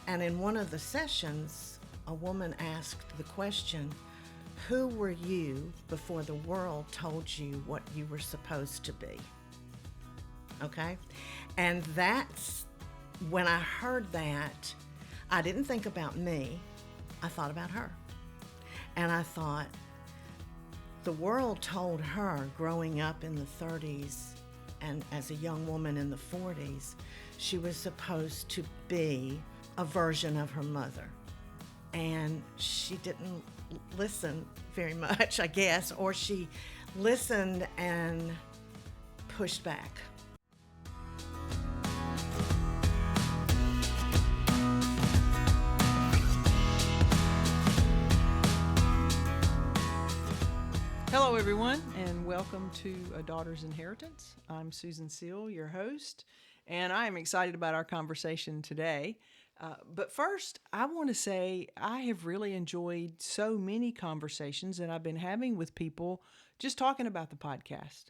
And in one of the sessions, a woman asked the question, who were you before the world told you what you were supposed to be? Okay? And that's when I heard that, I didn't think about me, I thought about her. And I thought, the world told her growing up in the 30s and as a young woman in the 40s, she was supposed to be a version of her mother. And she didn't listen very much, I guess, or she listened and pushed back. Hello, everyone, and welcome to A Daughter's Inheritance. I'm Susan Seal, your host, and I am excited about our conversation today. But first, I want to say I have really enjoyed so many conversations that I've been having with people just talking about the podcast.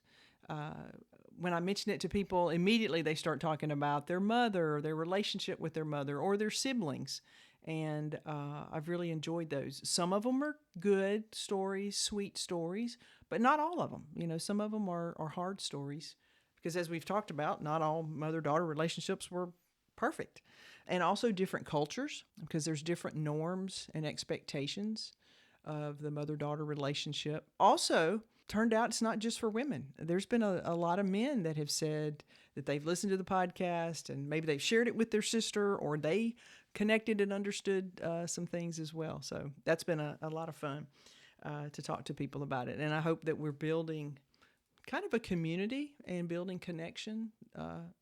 When I mention it to people, immediately they start talking about their mother, or their relationship with their mother, or their siblings. And I've really enjoyed those. Some of them are good stories, sweet stories, but not all of them. You know, some of them are hard stories because, as we've talked about, not all mother-daughter relationships were perfect. And also different cultures, because there's different norms and expectations of the mother-daughter relationship. Also, turned out it's not just for women. There's been a lot of men that have said that they've listened to the podcast and maybe they've shared it with their sister, or they connected and understood some things as well. So that's been a lot of fun to talk to people about it. And I hope that we're building kind of a community and building connection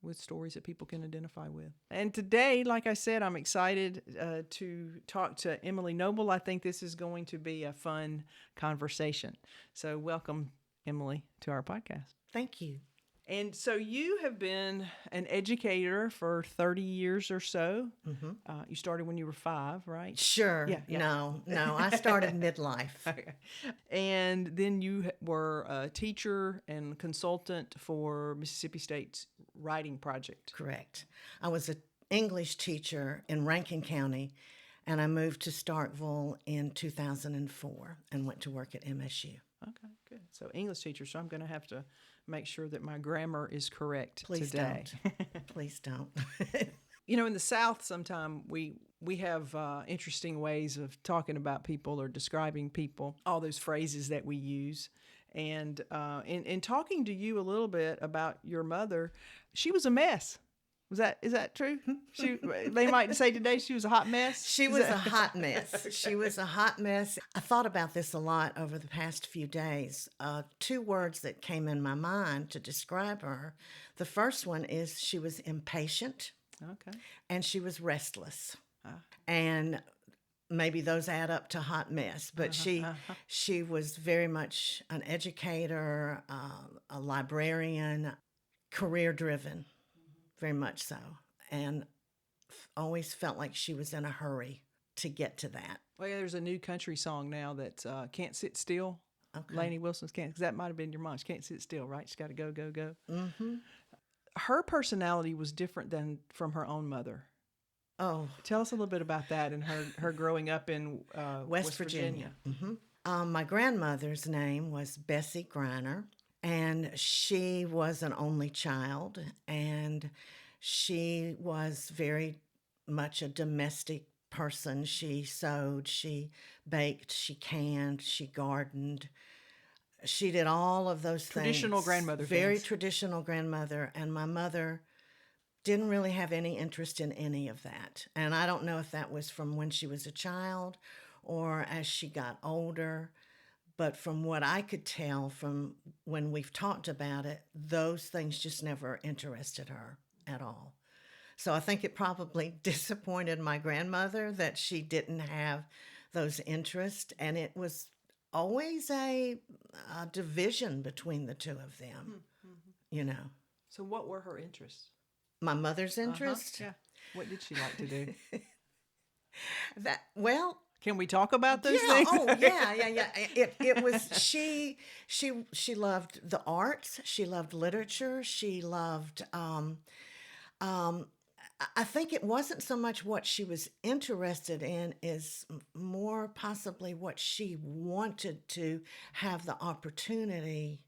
with stories that people can identify with. And today, like I said, I'm excited to talk to Emily Noble. I think this is going to be a fun conversation. So welcome, Emily, to our podcast. Thank you. And so you have been an educator for 30 years or so. Mm-hmm. You started when you were 5, right? Sure. Yeah. No. I started midlife. Okay. And then you were a teacher and consultant for Mississippi State's writing project. Correct. I was an English teacher in Rankin County, and I moved to Starkville in 2004 and went to work at MSU. Okay, good. So English teacher, so I'm going to have to make sure that my grammar is correct Please today. Don't. Please don't. You know, in the South, sometimes we have interesting ways of talking about people or describing people, all those phrases that we use. And in talking to you a little bit about your mother, she was a mess. Is that true? They might say today she was a hot mess. She was a hot mess. Okay. She was a hot mess. I thought about this a lot over the past few days. 2 words that came in my mind to describe her. The first one is she was impatient. Okay. And she was restless. And maybe those add up to hot mess. But she was very much an educator, a librarian, career-driven. Very much so, and always felt like she was in a hurry to get to that. Well, yeah, there's a new country song now that Can't Sit Still. Okay. Lainey Wilson's Can't, because that might have been your mom. She can't sit still, right? She's got to go, go, go. Mm-hmm. Her personality was different than from her own mother. Oh. Tell us a little bit about that and her growing up in West Virginia. Mm-hmm. My grandmother's name was Bessie Griner. And she was an only child, and she was very much a domestic person. She sewed, she baked, she canned, she gardened. She did all of those traditional things. Grandmother Very things. Traditional grandmother. And my mother didn't really have any interest in any of that. And I don't know if that was from when she was a child or as she got older. But from what I could tell from when we've talked about it, those things just never interested her at all. So I think it probably disappointed my grandmother that she didn't have those interests. And it was always a division between the two of them, you know. So what were her interests? My mother's interests? Yeah. What did she like to do? Can we talk about those things? Oh, yeah. It was she loved the arts. She loved literature. She loved. I think it wasn't so much what she was interested in, is more possibly what she wanted to have the opportunity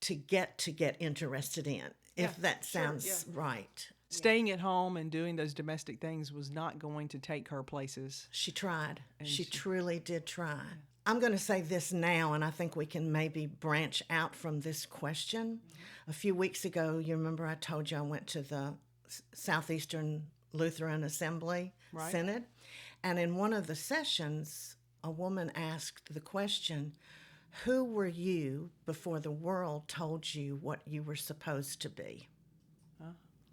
to get interested in, Yeah, if that sure, sounds right. Staying at home and doing those domestic things was not going to take her places. She tried. And She truly did try. yeah. I'm going to say this now, and I think we can maybe branch out from this question. A few weeks ago, you remember I told you I went to the Southeastern Lutheran Assembly Right. Synod, and in one of the sessions, a woman asked the question, who were you before the world told you what you were supposed to be?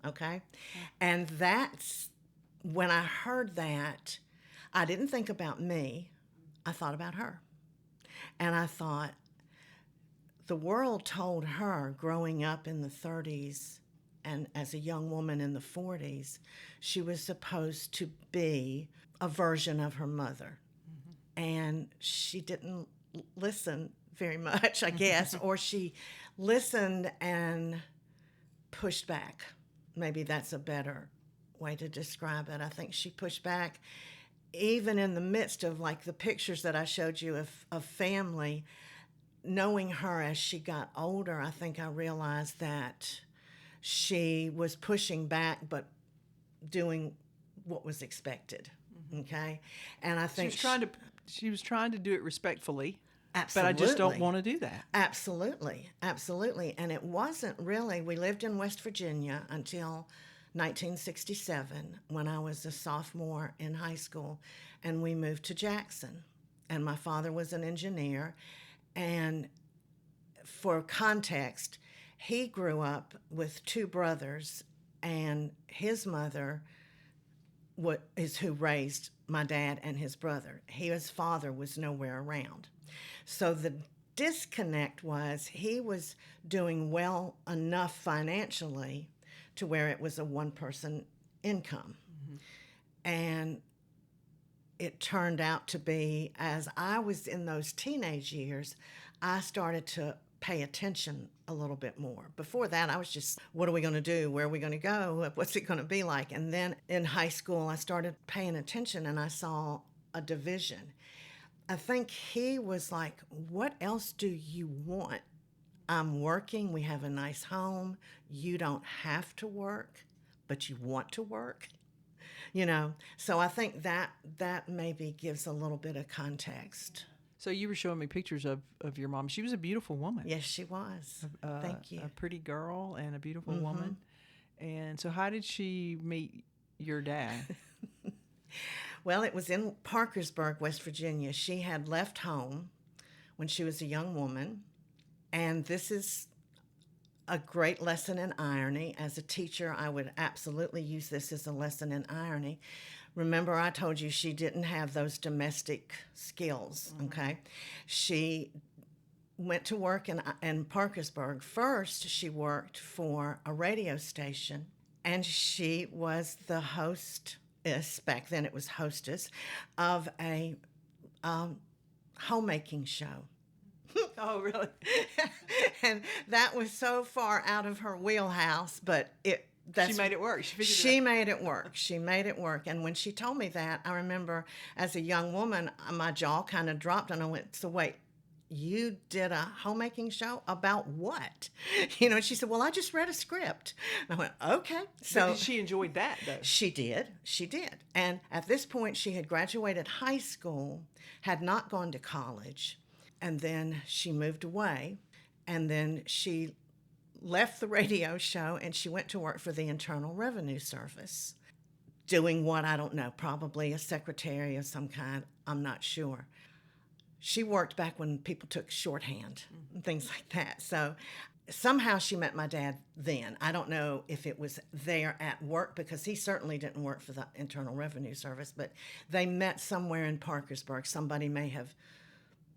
Okay? And that's when I heard that, I didn't think about me, I thought about her. And I thought, the world told her growing up in the 30s and as a young woman in the 40s, she was supposed to be a version of her mother. And she didn't listen very much, I guess, or she listened and pushed back. Maybe that's a better way to describe it. I think she pushed back, even in the midst of like the pictures that I showed you of family. Knowing her as she got older, I think I realized that she was pushing back, but doing what was expected. Okay, and I think she was trying to do it respectfully. absolutely. But I just don't want to do that. Absolutely, absolutely. And it wasn't really, we lived in West Virginia until 1967 when I was a sophomore in high school, and we moved to Jackson. And my father was an engineer. And for context, he grew up with two brothers, and his mother is who raised my dad and his brother. His father was nowhere around. So the disconnect was he was doing well enough financially to where it was a one-person income. And it turned out to be, as I was in those teenage years, I started to pay attention a little bit more. Before that, I was just, what are we going to do? Where are we going to go? What's it going to be like? And then in high school, I started paying attention and I saw a division. I think he was like, what else do you want? I'm working. We have a nice home. You don't have to work, but you want to work. So I think that maybe gives a little bit of context. So you were showing me pictures of your mom. She was a beautiful woman. Yes, she was. Thank you. A pretty girl and a beautiful woman. And so how did she meet your dad? Well, it was in Parkersburg, West Virginia. She had left home when she was a young woman. And this is a great lesson in irony. As a teacher, I would absolutely use this as a lesson in irony. Remember, I told you she didn't have those domestic skills, okay? She went to work in Parkersburg. First, she worked for a radio station, and she was the hostess, back then it was hostess, of a homemaking show. Oh, really? And that was so far out of her wheelhouse, but she made it work. She made it work. She made it work. And when she told me that, I remember as a young woman, my jaw kind of dropped, and I went, so wait, you did a homemaking show about what? She said, well, I just read a script. And I went, okay. So she enjoyed that, though. She did. And at this point, she had graduated high school, had not gone to college, and then she moved away, and then she left the radio show and she went to work for the Internal Revenue Service, doing what, I don't know, probably a secretary of some kind, I'm not sure. She worked back when people took shorthand and things like that. So somehow she met my dad then. I don't know if it was there at work, because he certainly didn't work for the Internal Revenue Service, but they met somewhere in Parkersburg. Somebody may have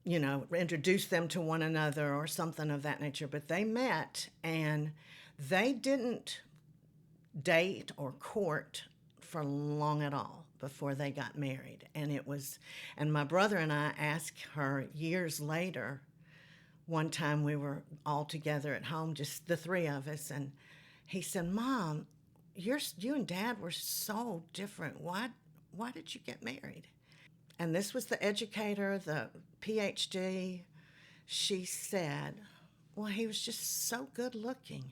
introduced them to one another or something of that nature. But they met, and they didn't date or court for long at all before they got married. And my brother and I asked her years later, one time we were all together at home, just the three of us, and he said, Mom, you and Dad were so different. Why did you get married?" And this was the educator, the PhD. She said, "Well, he was just so good looking."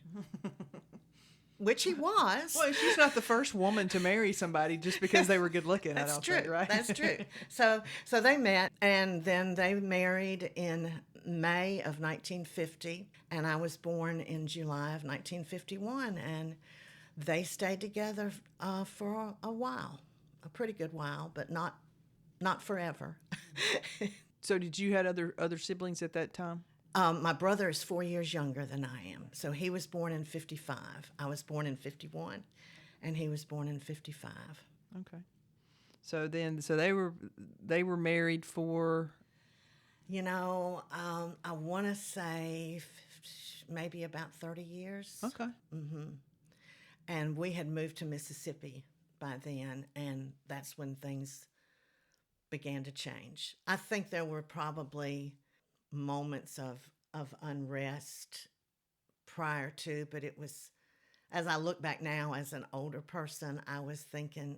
Which he was. Well, she's not the first woman to marry somebody just because they were good looking. That's I don't true. think, right? That's true. So they met, and then they married in May of 1950, and I was born in July of 1951, and they stayed together for a while, a pretty good while, but not forever. So, did you had other siblings at that time? My brother is 4 years younger than I am, so he was born in 55. I was born in 51, and he was born in 55. Okay. So they were married for. I want to say maybe about 30 years. Okay. And we had moved to Mississippi by then, and that's when things began to change. I think there were probably moments of unrest prior to, but it was, as I look back now as an older person, I was thinking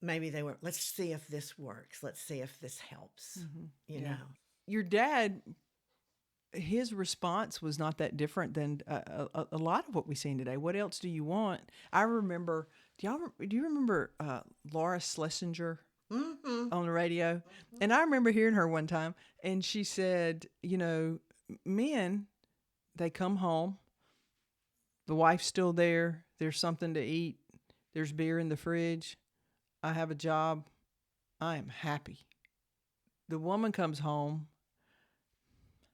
maybe they were, let's see if this works. Let's see if this helps, you know. Your dad, his response was not that different than a lot of what we've seen today. What else do you want? I remember, do you remember Laura Schlesinger on the radio? And I remember hearing her one time, and she said, men, they come home, the wife's still there, there's something to eat, there's beer in the fridge, I have a job, I am happy. The woman comes home,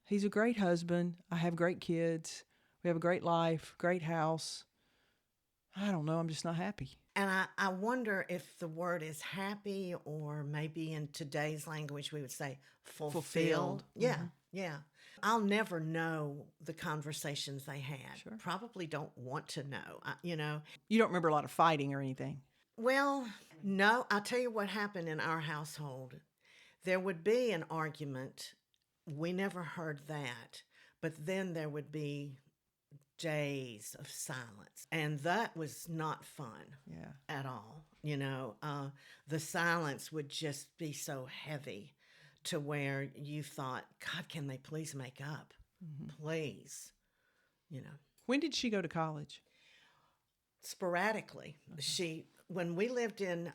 he's a great husband, I have great kids, we have a great life, great house. I don't know, I'm just not happy. And I wonder if the word is happy, or maybe in today's language we would say fulfilled. Yeah, yeah. I'll never know the conversations they had. Sure. Probably don't want to know, You don't remember a lot of fighting or anything? Well, no. I'll tell you what happened in our household. There would be an argument. We never heard that. But then there would be days of silence. And that was not fun at all. The silence would just be so heavy to where you thought, God, can they please make up? Please. When did she go to college? Sporadically. When we lived in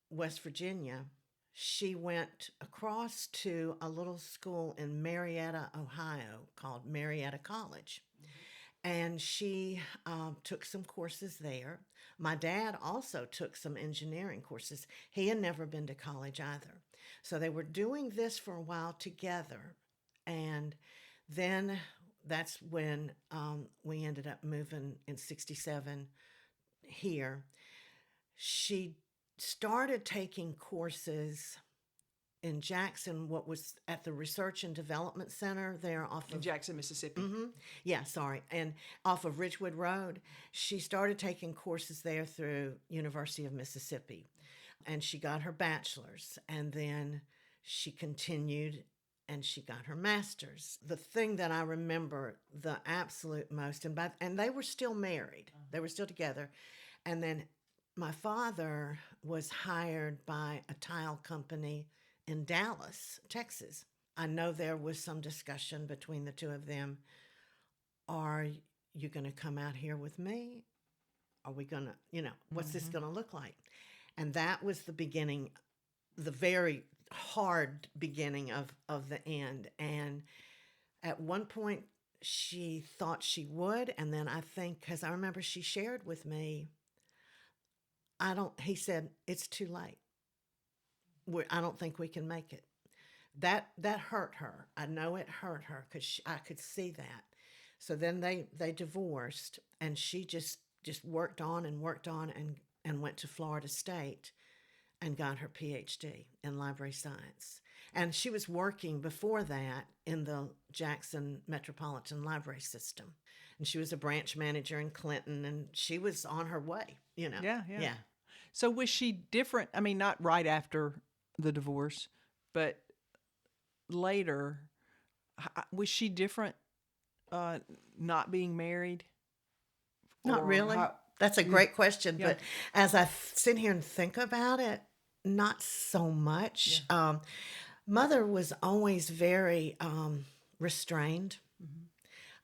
West Virginia, she went across to a little school in Marietta, Ohio called Marietta College. And she took some courses there. My dad also took some engineering courses. He had never been to college either. So they were doing this for a while together. And then that's when we ended up moving in 67 here. She started taking courses in Jackson, what was at the Research and Development Center there off in of Jackson, Mississippi. Yeah, sorry. And off of Ridgewood Road. She started taking courses there through University of Mississippi. And she got her bachelor's. And then she continued and she got her master's. The thing that I remember the absolute most, and they were still married. They were still together. And then my father was hired by a tile company in Dallas, Texas. I know there was some discussion between the two of them. Are you going to come out here with me? Are we going to, what's this going to look like? And that was the beginning, the very hard beginning of the end. And at one point she thought she would. And then I think, because I remember she shared with me, he said, it's too late. I don't think we can make it. That hurt her. I know it hurt her because I could see that. So then they divorced, and she just worked on and went to Florida State and got her PhD in library science. And she was working before that in the Jackson Metropolitan Library System. And she was a branch manager in Clinton, and she was on her way, Yeah. So was she different? I mean, not right after the divorce, but later, was she different not being married? Not really. That's a great question. Yeah. But as I sit here and think about it, not so much. Mother was always very restrained.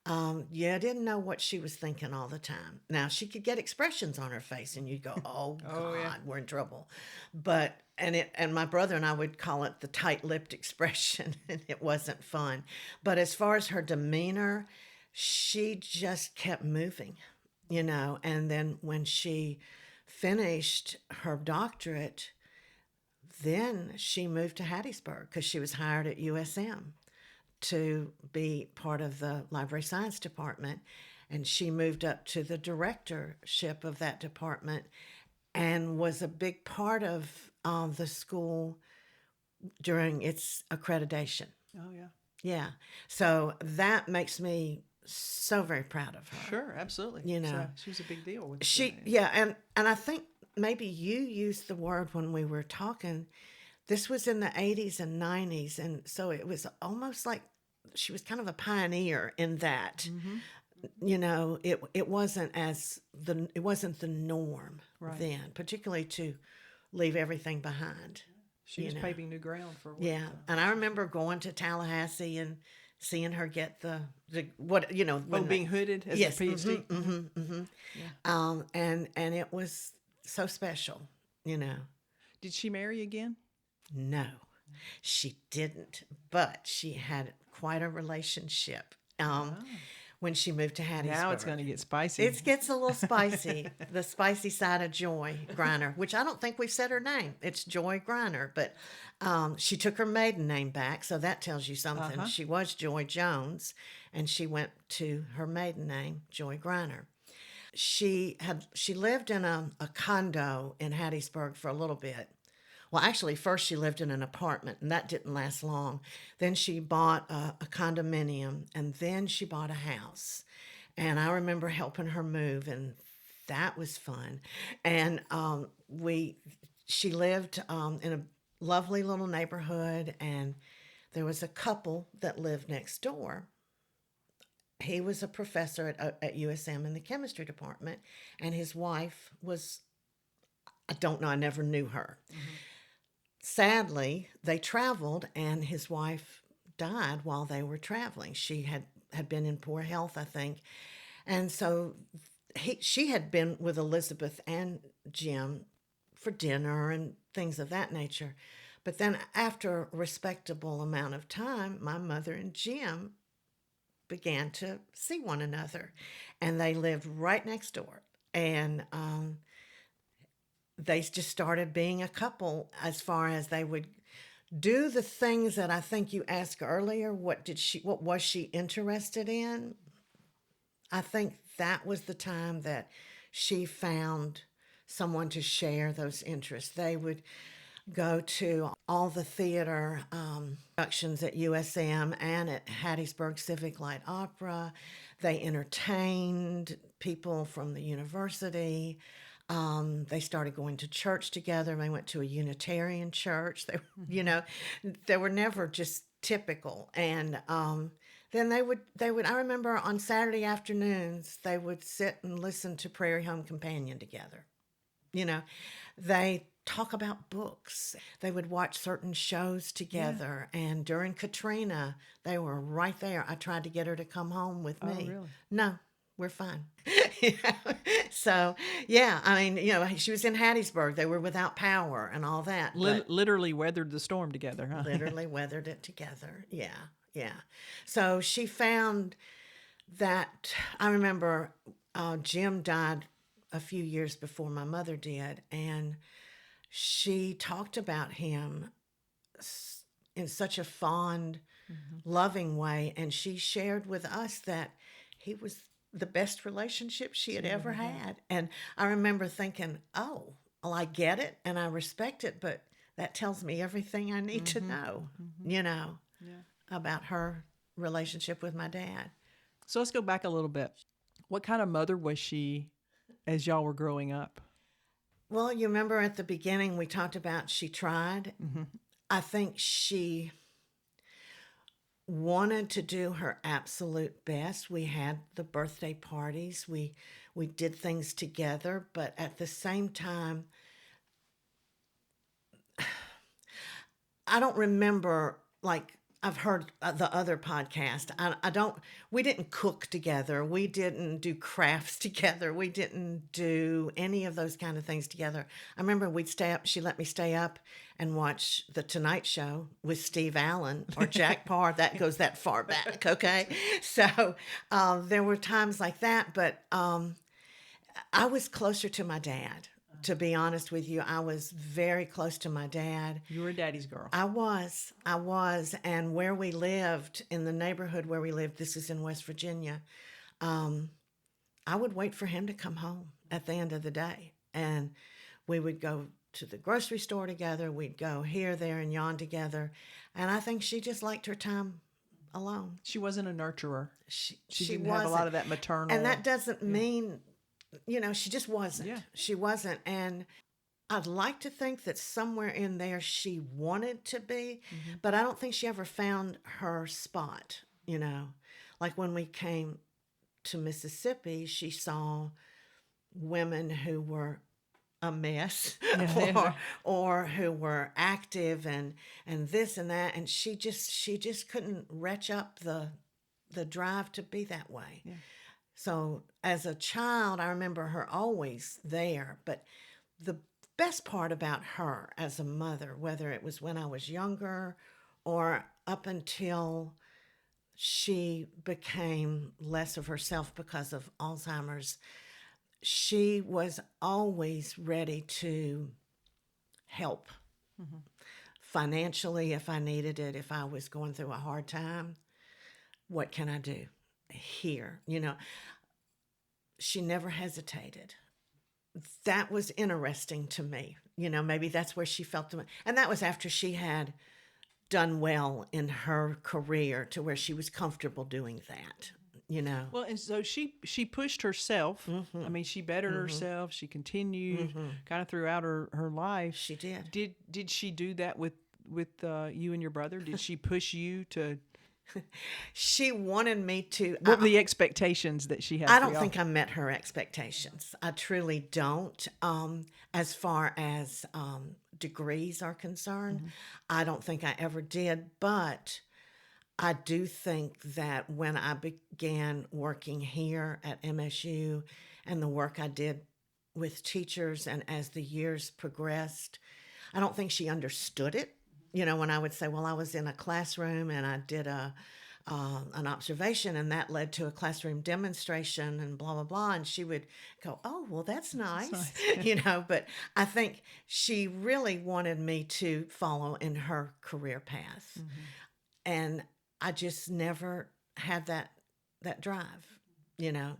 Yeah, I didn't know what she was thinking all the time. Now, she could get expressions on her face, and you'd go, "Oh Oh, yeah. God, we're in trouble." But and my brother and I would call it the tight-lipped expression, and it wasn't fun. But as far as her demeanor, she just kept moving, And then when she finished her doctorate, then she moved to Hattiesburg because she was hired at USM to be part of the library science department. And she moved up to the directorship of that department and was a big part of the school during its accreditation. Oh, yeah. Yeah. So that makes me so very proud of her. Sure, absolutely. So she was a big deal with And I think maybe you used the word when we were talking. This was in the 80s and 90s, and so it was almost like she was kind of a pioneer in that. It wasn't it wasn't the norm then, particularly to leave everything behind. She was paving new ground for And I remember going to Tallahassee and seeing her get the being hooded as a PhD. And it was so special. Did she marry again? No, she didn't, but she had quite a relationship when she moved to Hattiesburg. Now it's going to get spicy. It gets a little spicy, the spicy side of Joy Griner, which I don't think we've said her name. It's Joy Griner, but she took her maiden name back, so that tells you something. She was Joy Jones, and she went to her maiden name, Joy Griner. She lived in a condo in Hattiesburg for a little bit. Well, actually, first she lived in an apartment, and that didn't last long. Then she bought a condominium, and then she bought a house. And I remember helping her move, and that was fun. And she lived in a lovely little neighborhood, and there was a couple that lived next door. He was a professor at USM in the chemistry department, and his wife was, I don't know, I never knew her. Sadly, they traveled, and his wife died while they were traveling. She had been in poor health, I think. And so she had been with Elizabeth and Jim for dinner and things of that nature. But then after a respectable amount of time, my mother and Jim began to see one another. And they lived right next door. And they just started being a couple as far as they would do the things that I think you asked earlier. What was she interested in? I think that was the time that she found someone to share those interests. They would go to all the theater productions at USM and at Hattiesburg Civic Light Opera. They entertained people from the university. They started going to church together. They went to a Unitarian church. They were never just typical. And then they would. I remember on Saturday afternoons they would sit and listen to Prairie Home Companion together. They talk about books. They would watch certain shows together. Yeah. And during Katrina, they were right there. I tried to get her to come home with me. Oh, really? No. We're fine. So, yeah, I mean, she was in Hattiesburg. They were without power and all that. Literally weathered the storm together, huh? Literally weathered it together. Yeah. So she found that, I remember Jim died a few years before my mother did, and she talked about him in such a fond, loving way, and she shared with us that he was the best relationship she had ever had. And I remember thinking, oh, well, I get it and I respect it, but that tells me everything I need to know, about her relationship with my dad. So let's go back a little bit. What kind of mother was she as y'all were growing up? Well, you remember at the beginning we talked about she tried. I think wanted to do her absolute best. We had the birthday parties. We did things together, but at the same time, I don't remember, like, I've heard the other podcast. I don't, we didn't cook together. We didn't do crafts together. We didn't do any of those kind of things together. I remember we'd stay up, she let me stay up and watch The Tonight Show with Steve Allen or Jack Parr. That goes that far back, okay? So there were times like that, but I was closer to my dad. To be honest with you, I was very close to my dad. You were a daddy's girl. I was. And where we lived, in the neighborhood where we lived, this is in West Virginia, I would wait for him to come home at the end of the day. And we would go to the grocery store together. We'd go here, there, and yon together. And I think she just liked her time alone. She wasn't a nurturer. She didn't wasn't. have a lot of that maternal. And that doesn't mean, she just wasn't. Yeah. She wasn't. And I'd like to think that somewhere in there she wanted to be, but I don't think she ever found her spot, Like when we came to Mississippi, she saw women who were a mess or who were active and this and that, and she just couldn't retch up the drive to be that way. Yeah. So as a child, I remember her always there, but the best part about her as a mother, whether it was when I was younger or up until she became less of herself because of Alzheimer's, she was always ready to help financially if I needed it, if I was going through a hard time. What can I do here? She never hesitated. That was interesting to me. Maybe that's where she felt and that was after she had done well in her career to where she was comfortable doing that. Well, and so she pushed herself. I mean, she bettered herself. She continued kind of throughout her life. She did. Did she do that with you and your brother? Did she push you to? She wanted me to. What were the expectations that she had? I don't think I met her expectations. I truly don't. As far as degrees are concerned, I don't think I ever did. But I do think that when I began working here at MSU and the work I did with teachers, and as the years progressed, I don't think she understood it. When I would say, well, I was in a classroom and I did an observation and that led to a classroom demonstration and blah, blah, blah. And she would go, oh, well, that's nice. But I think she really wanted me to follow in her career path. And I just never had that drive,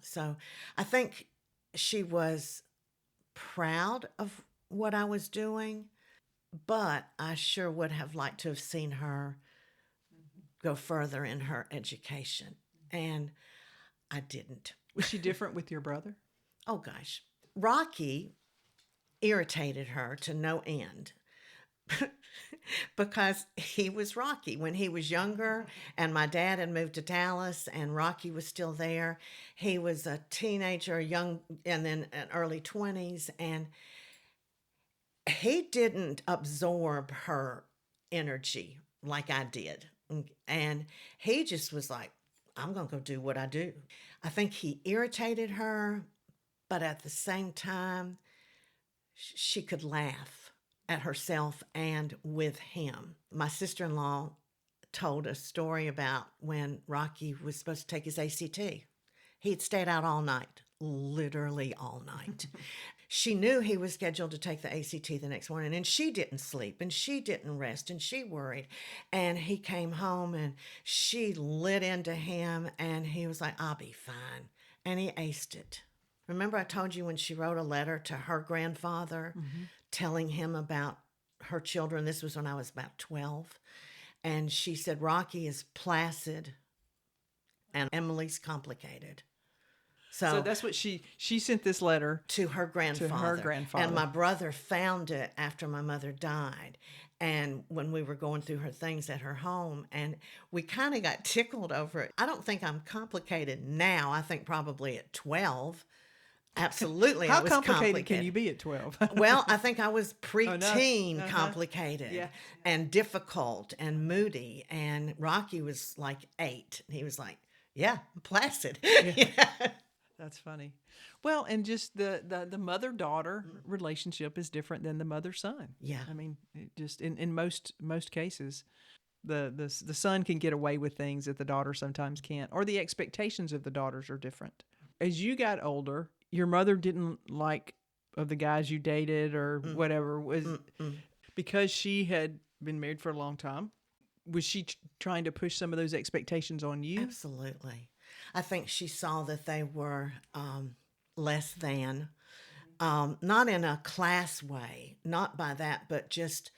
So I think she was proud of what I was doing, but I sure would have liked to have seen her go further in her education. And I didn't. Was she different with your brother? Oh, gosh. Rocky irritated her to no end because he was Rocky. When he was younger and my dad had moved to Dallas and Rocky was still there, he was a teenager, young, and then in early 20s, and he didn't absorb her energy like I did. And he just was like, I'm going to go do what I do. I think he irritated her, but at the same time, she could laugh at herself and with him. My sister-in-law told a story about when Rocky was supposed to take his ACT. He'd stayed out all night, literally all night. She knew he was scheduled to take the ACT the next morning, and she didn't sleep, and she didn't rest, and she worried. And he came home, and she lit into him, and he was like, I'll be fine. And he aced it. Remember I told you when she wrote a letter to her grandfather telling him about her children? This was when I was about 12. And she said, Rocky is placid, and Emily's complicated. So that's what she sent this letter to her grandfather. To her grandfather. And my brother found it after my mother died. And when we were going through her things at her home, and we kind of got tickled over it. I don't think I'm complicated now. I think probably at 12. Absolutely, I How was complicated can you be at 12? Well, I think I was Oh, no. preteen complicated Yeah. and difficult and moody. And Rocky was like 8. He was like, yeah, placid. Yeah. That's funny. Well, and just the mother daughter relationship is different than the mother son. Yeah. I mean, it just in most cases, the son can get away with things that the daughter sometimes can't, or the expectations of the daughters are different. As you got older, your mother didn't like of the guys you dated or whatever was because she had been married for a long time. Was she trying to push some of those expectations on you? Absolutely. I think she saw that they were less than, not in a class way, not by that, but just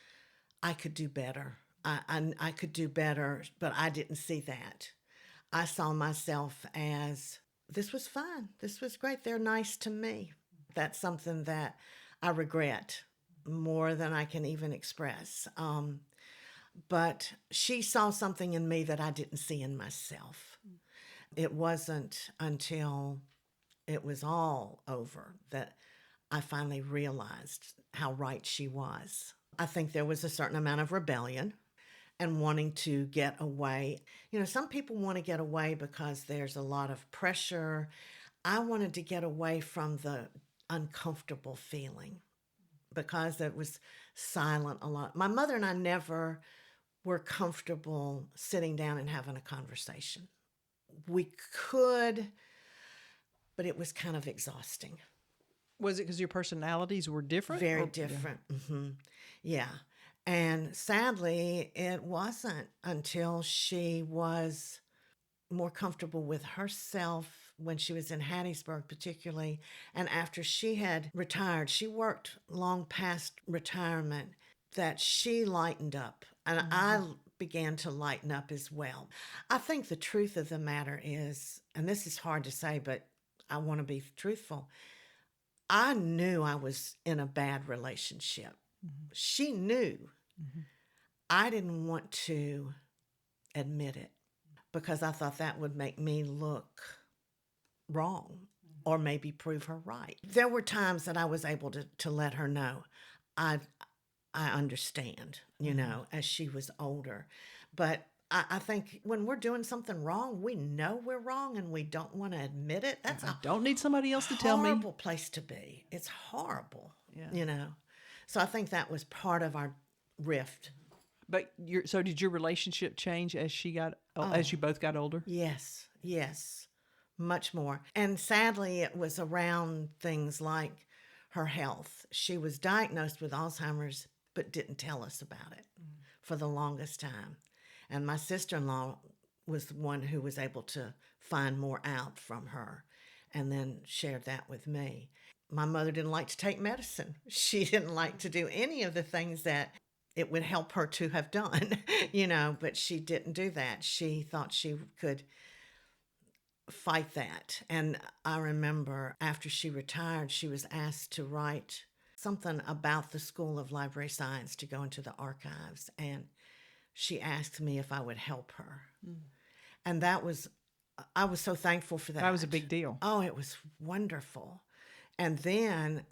I could do better. I could do better, but I didn't see that. I saw myself as this was fine. This was great. They're nice to me. That's something that I regret more than I can even express. But she saw something in me that I didn't see in myself. It wasn't until it was all over that I finally realized how right she was. I think there was a certain amount of rebellion and wanting to get away. You know, some people want to get away because there's a lot of pressure. I wanted to get away from the uncomfortable feeling because it was silent a lot. My mother and I never were comfortable sitting down and having a conversation. We could, but it was kind of exhausting. Was it because your personalities were different? Very different. Mm-hmm. Yeah. And sadly, it wasn't until she was more comfortable with herself when she was in Hattiesburg, particularly. And after she had retired, she worked long past retirement, that she lightened up. And I began to lighten up as well. I think the truth of the matter is, and this is hard to say, but I want to be truthful. I knew I was in a bad relationship. She knew. I didn't want to admit it because I thought that would make me look wrong or maybe prove her right. There were times that I was able to let her know I understand, you know, as she was older. But I think when we're doing something wrong, we know we're wrong and we don't want to admit it. That's I a don't need somebody else to tell me. horrible place to be. It's horrible, Yeah. you know. So I think that was part of our rift. But so did your relationship change as as you both got older? Yes, yes, much more. And sadly, it was around things like her health. She was diagnosed with Alzheimer's, but didn't tell us about it for the longest time. And my sister-in-law was the one who was able to find more out from her and then shared that with me. My mother didn't like to take medicine. She didn't like to do any of the things that it would help her to have done, you know, but she didn't do that. She thought she could fight that. And I remember after she retired, she was asked to write something about the School of Library Science to go into the archives. And she asked me if I would help her. And I was so thankful for that. That was a big deal. Oh, it was wonderful. And then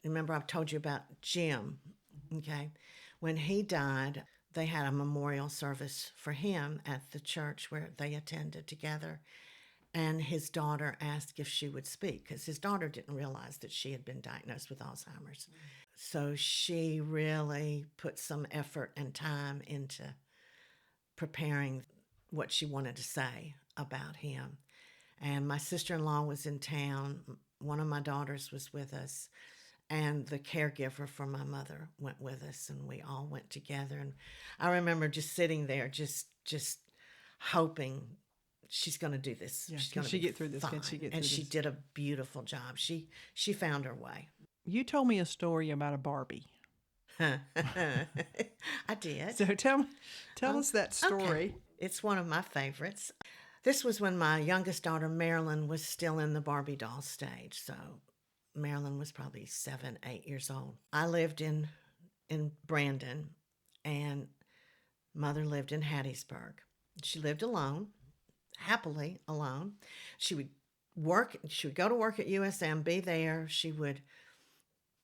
remember I've told you about Jim, okay? When he died, they had a memorial service for him at the church where they attended together. And his daughter asked if she would speak because his daughter didn't realize that she had been diagnosed with Alzheimer's. So she really put some effort and time into preparing what she wanted to say about him. And my sister-in-law was in town. One of my daughters was with us. And the caregiver for my mother went with us, and we all went together. And I remember just sitting there, just hoping she's going to do this. Yeah. She's Can going she to get through this? Can she get through And she this? did a beautiful job. She found her way. You told me a story about a Barbie. I did. So tell us that story. Okay. It's one of my favorites. This was when my youngest daughter, Marilyn, was still in the Barbie doll stage. So Marilyn was probably 7, 8 years old. I lived in Brandon, and mother lived in Hattiesburg. She lived alone, happily alone. She would go to work at USM, be there. She would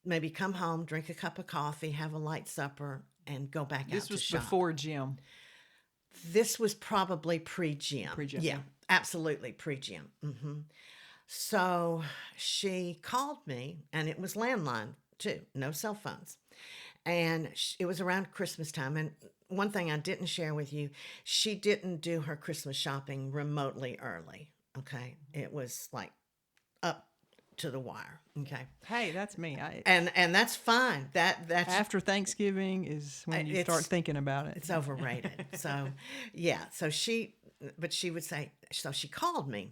maybe come home, drink a cup of coffee, have a light supper, and go back out This to was shop. before gym. This was probably pre-gym. Pre-gym, Yeah, yeah. absolutely pre-gym. So she called me, and it was landline too, no cell phones. And it was around Christmas time. And one thing I didn't share with you, she didn't do her Christmas shopping remotely early. Okay. It was like up to the wire. Okay. Hey, that's me. And that's fine. That's After Thanksgiving is when you start thinking about it. It's overrated. So, yeah. But she would say, so she called me.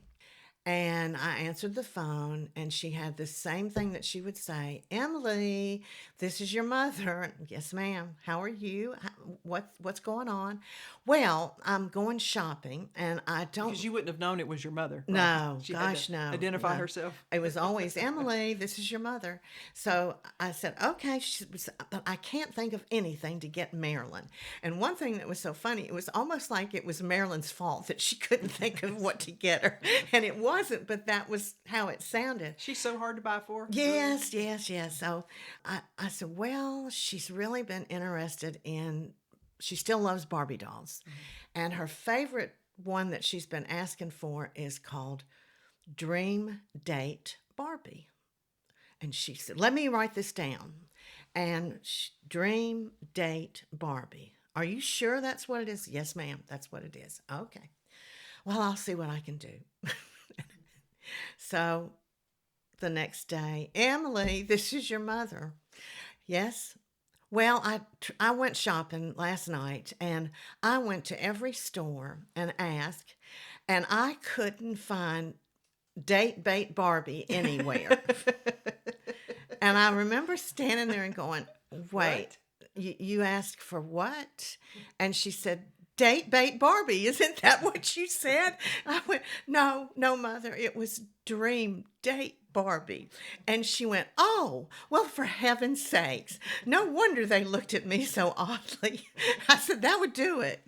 And I answered the phone, and she had the same thing that she would say, Emily, this is your mother. Yes, ma'am. How are you? What's going on? Well, I'm going shopping, and I don't. Because you wouldn't have known it was your mother. Right? No, She gosh, had to no. identify no. herself. It was always, Emily, this is your mother. So I said, okay. But I can't think of anything to get Marilyn. And one thing that was so funny, it was almost like it was Marilyn's fault that she couldn't think of what to get her. And it wasn't, but that was how it sounded. She's so hard to buy for. Yes. So I said, well, she's really been interested in, she still loves Barbie dolls. And her favorite one that she's been asking for is called Dream Date Barbie. And she said, let me write this down. And Dream Date Barbie. Are you sure that's what it is? Yes, ma'am, that's what it is. Okay. Well, I'll see what I can do. So the next day, Emily, this is your mother. Yes. Well, I went shopping last night, and I went to every store and asked, and I couldn't find Date Bait Barbie anywhere. And I remember standing there and going, wait, you asked for what? And she said, Date Bait Barbie. Isn't that what you said? And I went, no, mother, it was Dream Date Barbie. And she went, oh, well, for heaven's sakes. No wonder they looked at me so oddly. I said, that would do it.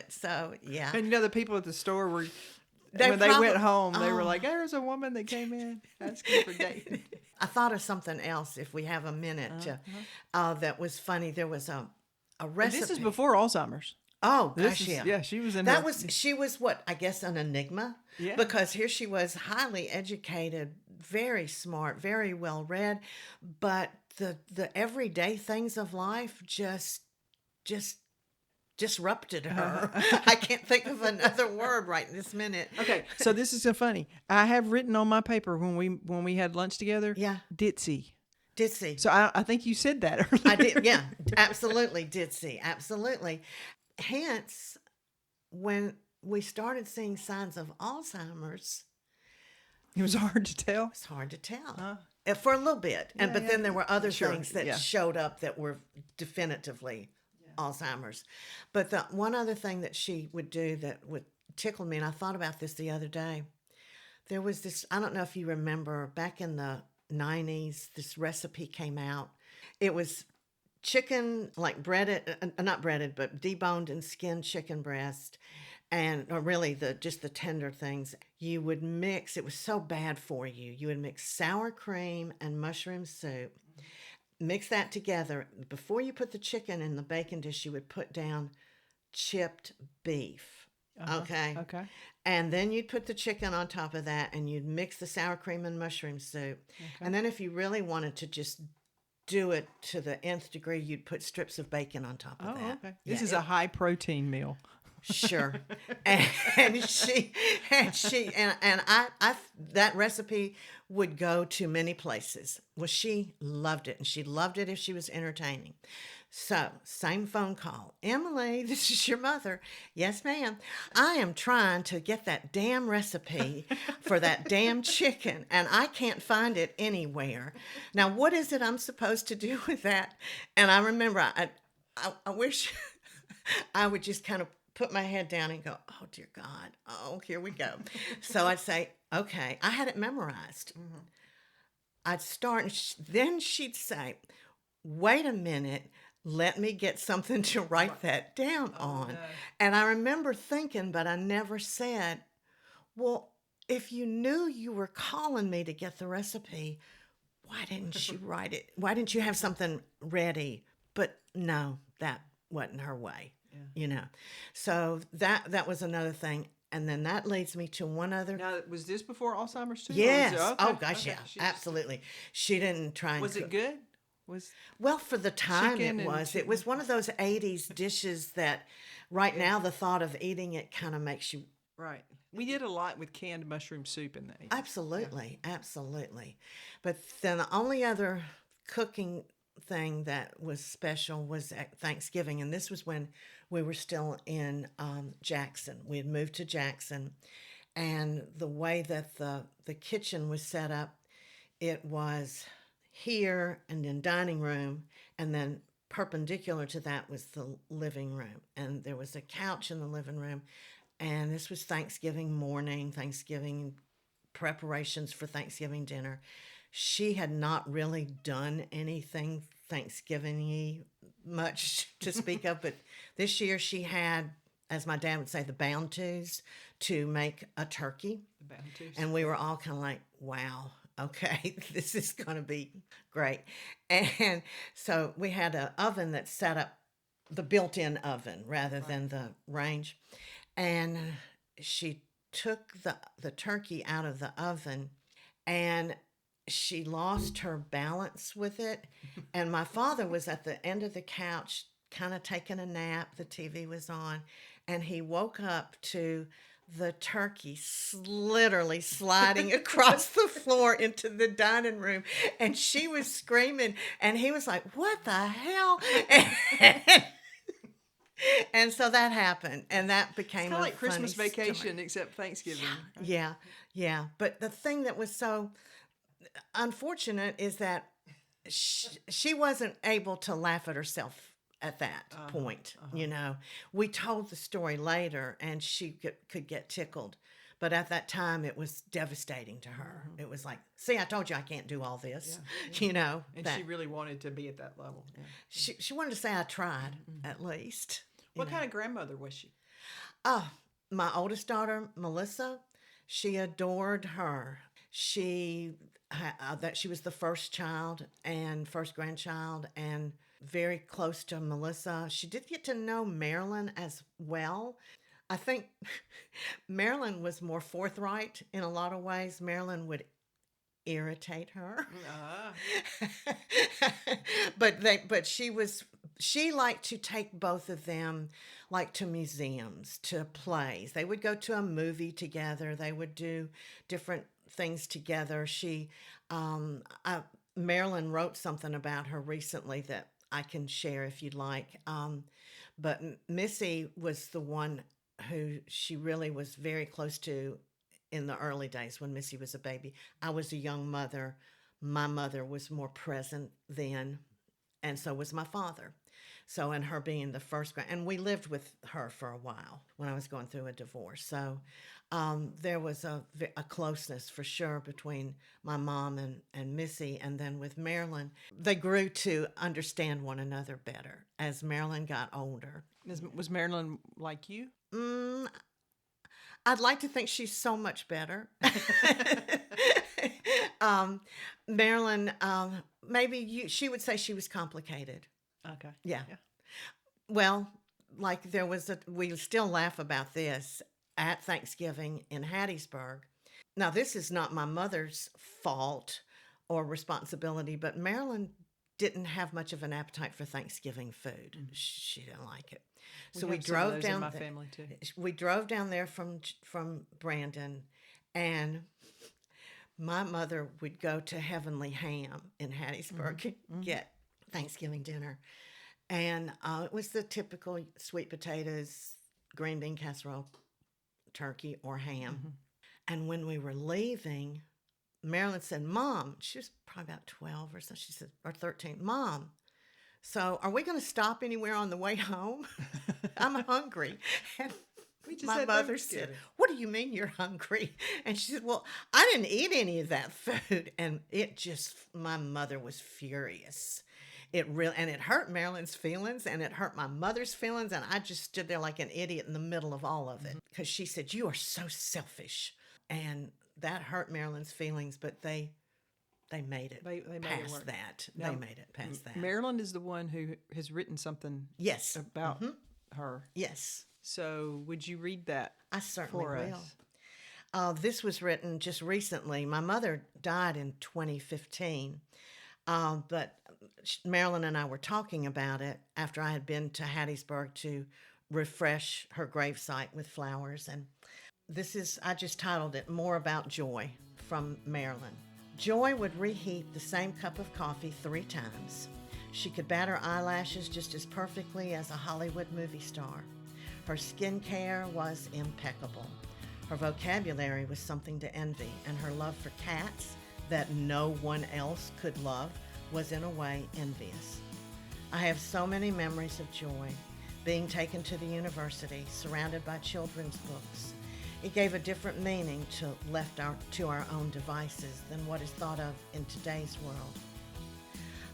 So, yeah. And the people at the store were, They went home, they were like, there's a woman that came in asking for date. I thought of something else if we have a minute that was funny. There was a recipe. This is before Alzheimer's. Oh, gosh, yeah. Yeah, she was in she was what, I guess, an enigma? Yeah. Because here she was, highly educated, very smart, very well read, but the everyday things of life just disrupted her. I can't think of another word right this minute. Okay, so this is so funny. I have written on my paper when we had lunch together. Yeah. Ditzy. So I think you said that earlier. I did. Yeah, absolutely. Absolutely. Hence, when we started seeing signs of Alzheimer's, it was hard to tell. It's hard to tell for a little bit, but then there were other things that showed up that were definitively Alzheimer's. But the one other thing that she would do that would tickle me, and I thought about this the other day, there was this, I don't know if you remember, back in the 90s, this recipe came out. It was chicken, like not breaded, but deboned and skinned chicken breast, or really just the tender things. You would mix, it was so bad for you, you would mix sour cream and mushroom soup. Mix that together. Before you put the chicken in the baking dish, you would put down chipped beef. Okay. And then you'd put the chicken on top of that, and you'd mix the sour cream and mushroom soup. Okay. And then if you really wanted to just do it to the nth degree, you'd put strips of bacon on top of that. Okay. This is a high protein meal. Sure. and I that recipe would go to many places. Well, she loved it, and she loved it if she was entertaining. So, same phone call. Emily, this is your mother. Yes, ma'am. I am trying to get that damn recipe for that damn chicken, and I can't find it anywhere. Now, what is it I'm supposed to do with that? And I remember I wish I would just kind of put my head down and go, oh, dear God. Oh, here we go. So I'd say, okay, I had it memorized. I'd start, and then she'd say, wait a minute. let me get something to write that down on. No. And I remember thinking, but I never said, well, if you knew you were calling me to get the recipe, why didn't you write it? Why didn't you have something ready? But no, that wasn't her way, you know. So that was another thing. And then that leads me to one other. Now, was this before Alzheimer's too? Yes. Okay, Oh gosh, okay. yeah, absolutely. She didn't try and Was it cook. good? Was Well, for the time chicken it and was. It chicken? was one of those 80s dishes that right now the thought of eating it kind of makes you. Right. We did a lot with canned mushroom soup in the 80s. Absolutely, absolutely. But then the only other cooking thing that was special was at Thanksgiving, and this was when we were still in Jackson. We had moved to Jackson, and the way that the kitchen was set up, it was here and then dining room, and then perpendicular to that was the living room, and there was a couch in the living room. And this was Thanksgiving morning, Thanksgiving preparations for Thanksgiving dinner. She had not really done anything Thanksgiving-y much to speak of, but this year she had, as my dad would say, the bound to make a turkey. The Bounties. And we were all kind of like, wow, okay, this is going to be great. And so we had an oven that set up, the built-in oven rather than the range. And she took the turkey out of the oven, and she lost her balance with it. And my father was at the end of the couch kind of taking a nap. The TV was on, and he woke up to the turkey literally sliding across the floor into the dining room, and she was screaming, and he was like, what the hell? And so that happened, and that became Kind of like Christmas funny Vacation, story. except Thanksgiving. Right? Yeah. But the thing that was so unfortunate is that she wasn't able to laugh at herself at that point. You know, we told the story later, and she could get tickled. But at that time, it was devastating to her. It was like, see, I told you I can't do all this, you know. And she really wanted to be at that level. Yeah. She wanted to say I tried, at least. What kind of grandmother was she? Oh, my oldest daughter, Melissa, she adored her. That she was the first child and first grandchild, and very close to Melissa. She did get to know Marilyn as well. I think Marilyn was more forthright in a lot of ways. Marilyn would irritate her. But she liked to take both of them like to museums, to plays. They would go to a movie together. They would do different things together. Marilyn wrote something about her recently that I can share if you'd like. But Missy was the one who she really was very close to in the early days when Missy was a baby. I was a young mother. My mother was more present then, and so was my father. So, and her being the first and we lived with her for a while when I was going through a divorce. So, there was a closeness for sure between my mom and Missy. And then with Marilyn, they grew to understand one another better as Marilyn got older. Was Marilyn like you? I'd like to think she's so much better. Marilyn, she would say she was complicated. Okay. Yeah. Well, like we still laugh about this at Thanksgiving in Hattiesburg. Now, this is not my mother's fault or responsibility, but Marilyn didn't have much of an appetite for Thanksgiving food. Mm-hmm. She didn't like it. So we drove down. In my family too. We drove down there from Brandon, and my mother would go to Heavenly Ham in Hattiesburg get Thanksgiving dinner, and it was the typical sweet potatoes, green bean casserole, turkey or ham. Mm-hmm. And when we were leaving, Marilyn said, "Mom," she was probably about 12 or so. She said, or 13, "Mom, so are we going to stop anywhere on the way home? I'm hungry." And my mother said, "What do you mean you're hungry?" And she said, "Well, I didn't eat any of that food." And my mother was furious. It really, and it hurt Marilyn's feelings, and it hurt my mother's feelings, and I just stood there like an idiot in the middle of all of it because she said, "You are so selfish," and that hurt Marilyn's feelings. But they made it They made it past work. that. Now, They made it past that. Marilyn is the one who has written something Yes. about her. Yes. So would you read that I certainly for will. us? This was written just recently. My mother died in 2015, but Marilyn and I were talking about it after I had been to Hattiesburg to refresh her gravesite with flowers. And I just titled it More About Joy from Marilyn. Joy would reheat the same cup of coffee 3 times. She could bat her eyelashes just as perfectly as a Hollywood movie star. Her skincare was impeccable. Her vocabulary was something to envy, and her love for cats that no one else could love was in a way envious. I have so many memories of joy, being taken to the university, surrounded by children's books. It gave a different meaning to our own devices than what is thought of in today's world.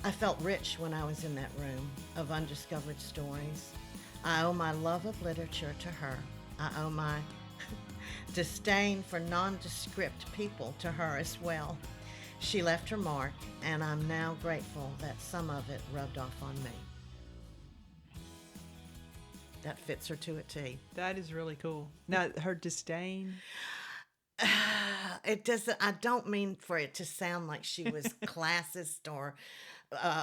I felt rich when I was in that room of undiscovered stories. I owe my love of literature to her. I owe my disdain for nondescript people to her as well. She left her mark, and I'm now grateful that some of it rubbed off on me. That fits her to a T. That is really cool. Now, her disdain. It doesn't. I don't mean for it to sound like she was classist or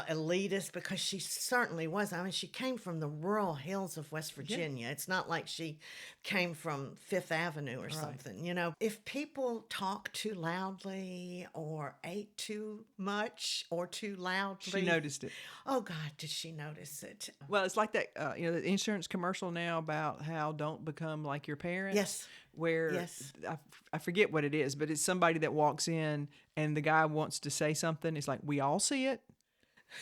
elitist, because she certainly was. I mean, she came from the rural hills of West Virginia. It's not like she came from Fifth Avenue or something. You know, if people talk too loudly or ate too much or too loudly, She noticed it. Oh God, did she notice it? Well, it's like that, the insurance commercial now about how don't become like your parents. Yes. Where Yes. I forget what it is, but it's somebody that walks in and the guy wants to say something. It's like, we all see it.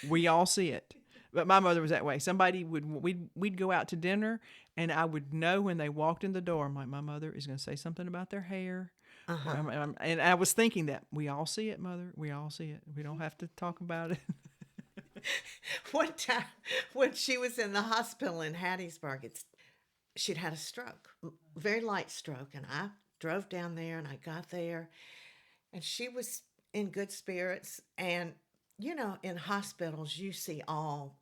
We all see it. But my mother was that way. We'd go out to dinner, and I would know when they walked in the door. I'm like, my mother is going to say something about their hair. And I was thinking that we all see it, Mother. We all see it. We don't have to talk about it. One time when she was in the hospital in Hattiesburg, she'd had a stroke, very light stroke, and I drove down there and I got there, and she was in good spirits. And you know, in hospitals you see all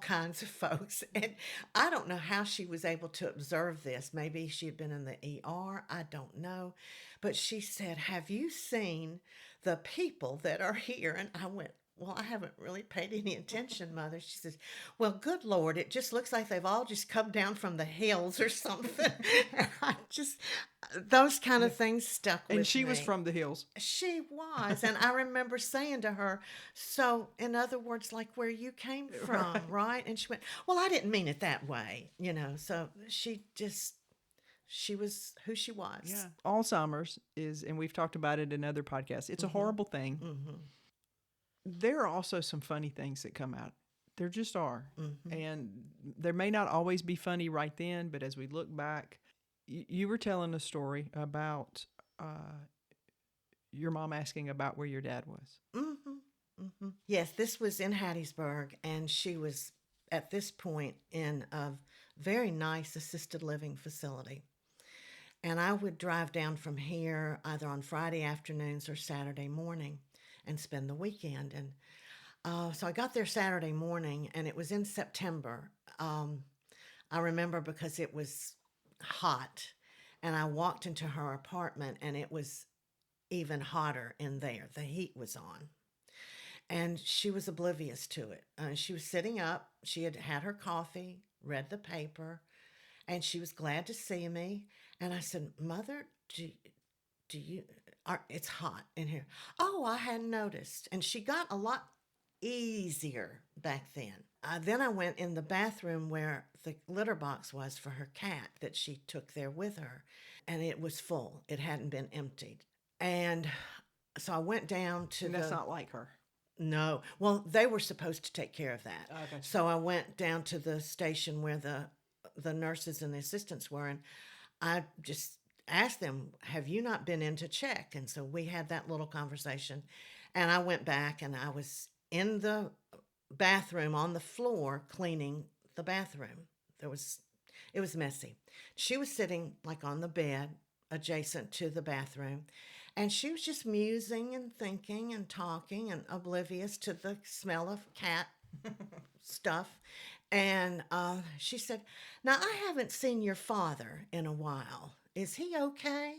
kinds of folks, and I don't know how she was able to observe this. Maybe she had been in the ER, I don't know, but she said, "Have you seen the people that are here?" And I went, "Well, I haven't really paid any attention, Mother." She says, "Well, good Lord, it just looks like they've all just come down from the hills or something." And those kind of things stuck with me. And she was from the hills. She was. And I remember saying to her, "So, in other words, like where you came from, right?" And she went, "Well, I didn't mean it that way, you know." So she was who she was. Yeah. Alzheimer's is, and we've talked about it in other podcasts, it's a horrible thing. Mm-hmm. There are also some funny things that come out. There just are. Mm-hmm. And there may not always be funny right then, but as we look back, you were telling a story about your mom asking about where your dad was. Mm-hmm. Mm-hmm. Yes, this was in Hattiesburg, and she was at this point in a very nice assisted living facility. And I would drive down from here either on Friday afternoons or Saturday morning and spend the weekend. And so I got there Saturday morning, and it was in September. I remember because it was hot, and I walked into her apartment, and it was even hotter in there. The heat was on, and she was oblivious to it. She was sitting up. She had had her coffee, read the paper, and she was glad to see me. And I said, "Mother, it's hot in here." "Oh, I hadn't noticed." And she got a lot easier back then. Then I went in the bathroom where the litter box was for her cat that she took there with her, and it was full. It hadn't been emptied. And so I went down to That's not like her. No. Well, they were supposed to take care of that. Oh, gotcha. So I went down to the station where the nurses and the assistants were, and I just asked them, "Have you not been in to check?" And so we had that little conversation, and I went back, and I was in the bathroom on the floor cleaning the bathroom. It was messy. She was sitting like on the bed adjacent to the bathroom, and she was just musing and thinking and talking and oblivious to the smell of cat stuff. And she said, "Now, I haven't seen your father in a while. Is he okay?"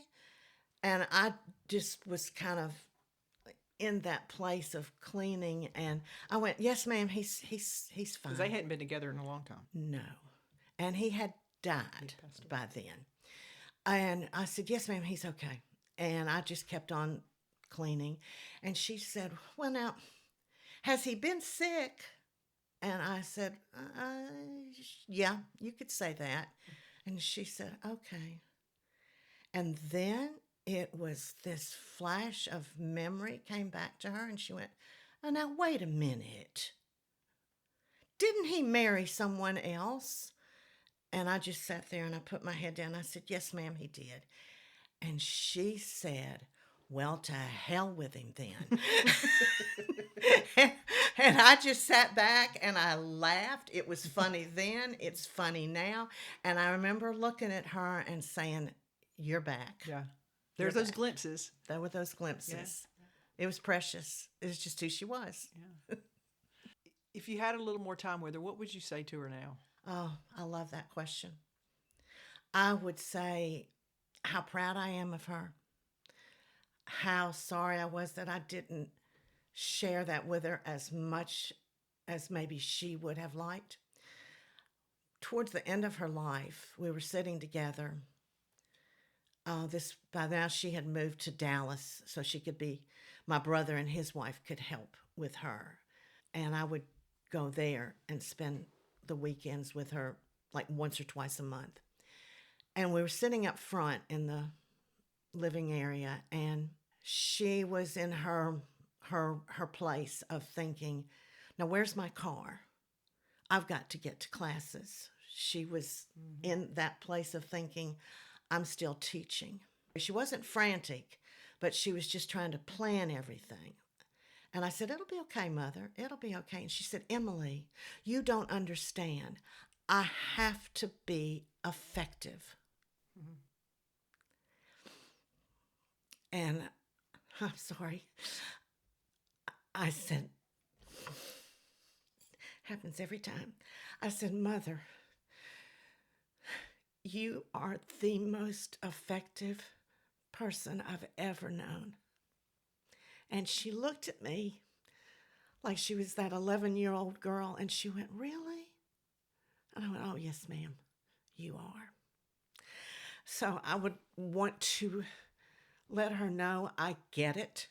And I just was kind of in that place of cleaning, and I went, "Yes, ma'am, he's fine." Because they hadn't been together in a long time. No. And he had died by then. And I said, "Yes, ma'am, he's okay." And I just kept on cleaning. And she said, "Well, now, has he been sick?" And I said, "Yeah, you could say that." And she said, "Okay." And then it was this flash of memory came back to her, and she went, "Oh, now, wait a minute. Didn't he marry someone else?" And I just sat there and I put my head down. I said, "Yes, ma'am, he did." And she said, "Well, to hell with him then." And I just sat back and I laughed. It was funny then. It's funny now. And I remember looking at her and saying, "You're back." Yeah. There's You're those back. glimpses. There were those glimpses. Yeah. It was precious. It was just who she was. Yeah. If you had a little more time with her, what would you say to her now? Oh, I love that question. I would say how proud I am of her, how sorry I was that I didn't share that with her as much as maybe she would have liked. Towards the end of her life, we were sitting together. This by now she had moved to Dallas, so she could be my brother and his wife could help with her, and I would go there and spend the weekends with her like once or twice a month. And we were sitting up front in the living area, and she was in her place of thinking, "Now, where's my car? I've got to get to classes." She was in that place of thinking, "I'm still teaching." She wasn't frantic, but she was just trying to plan everything. And I said, "It'll be okay, Mother. It'll be okay." And she said, "Emily, you don't understand. I have to be effective." Mm-hmm. And I'm sorry. I said, happens every time. I said, "Mother, you are the most effective person I've ever known." And she looked at me like she was that 11-year-old girl, and she went, "Really?" And I went, "Oh, yes, ma'am, you are." So I would want to let her know I get it,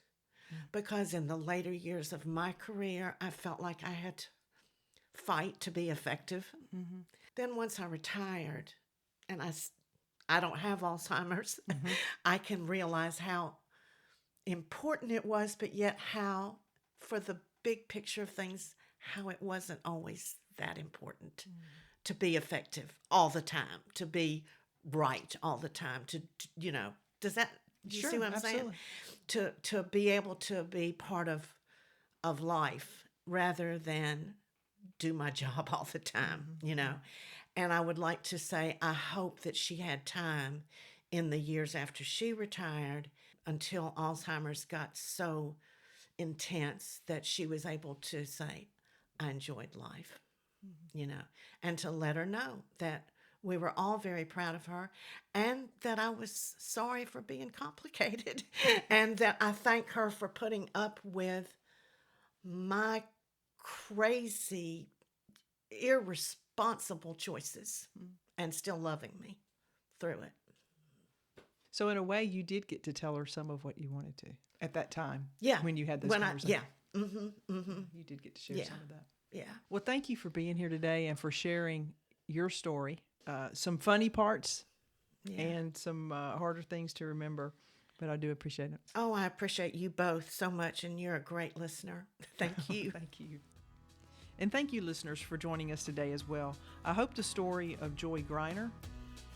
because in the later years of my career, I felt like I had to fight to be effective. Mm-hmm. Then once I retired, and I don't have Alzheimer's, mm-hmm. I can realize how important it was, but yet how, for the big picture of things, how it wasn't always that important to be effective all the time, to be right all the time, to does that, do you Sure, see what I'm absolutely. saying? To be able to be part of life rather than do my job all the time, And I would like to say, I hope that she had time in the years after she retired until Alzheimer's got so intense that she was able to say, "I enjoyed life," and to let her know that we were all very proud of her, and that I was sorry for being complicated, and that I thank her for putting up with my crazy, irresponsible choices and still loving me through it. So in a way, you did get to tell her some of what you wanted to at that time. Yeah. When you had those conversations. Yeah. Mm-hmm. Mm-hmm. You did get to share some of that. Yeah. Well, thank you for being here today and for sharing your story. Some funny parts and some harder things to remember, but I do appreciate it. Oh, I appreciate you both so much, and you're a great listener. Thank you. Thank you. And thank you, listeners, for joining us today as well. I hope the story of Joy Griner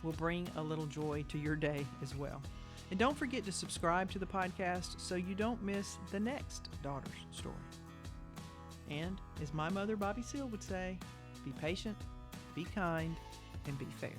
will bring a little joy to your day as well. And don't forget to subscribe to the podcast so you don't miss the next daughter's story. And as my mother, Bobby Seale, would say, be patient, be kind, and be fair.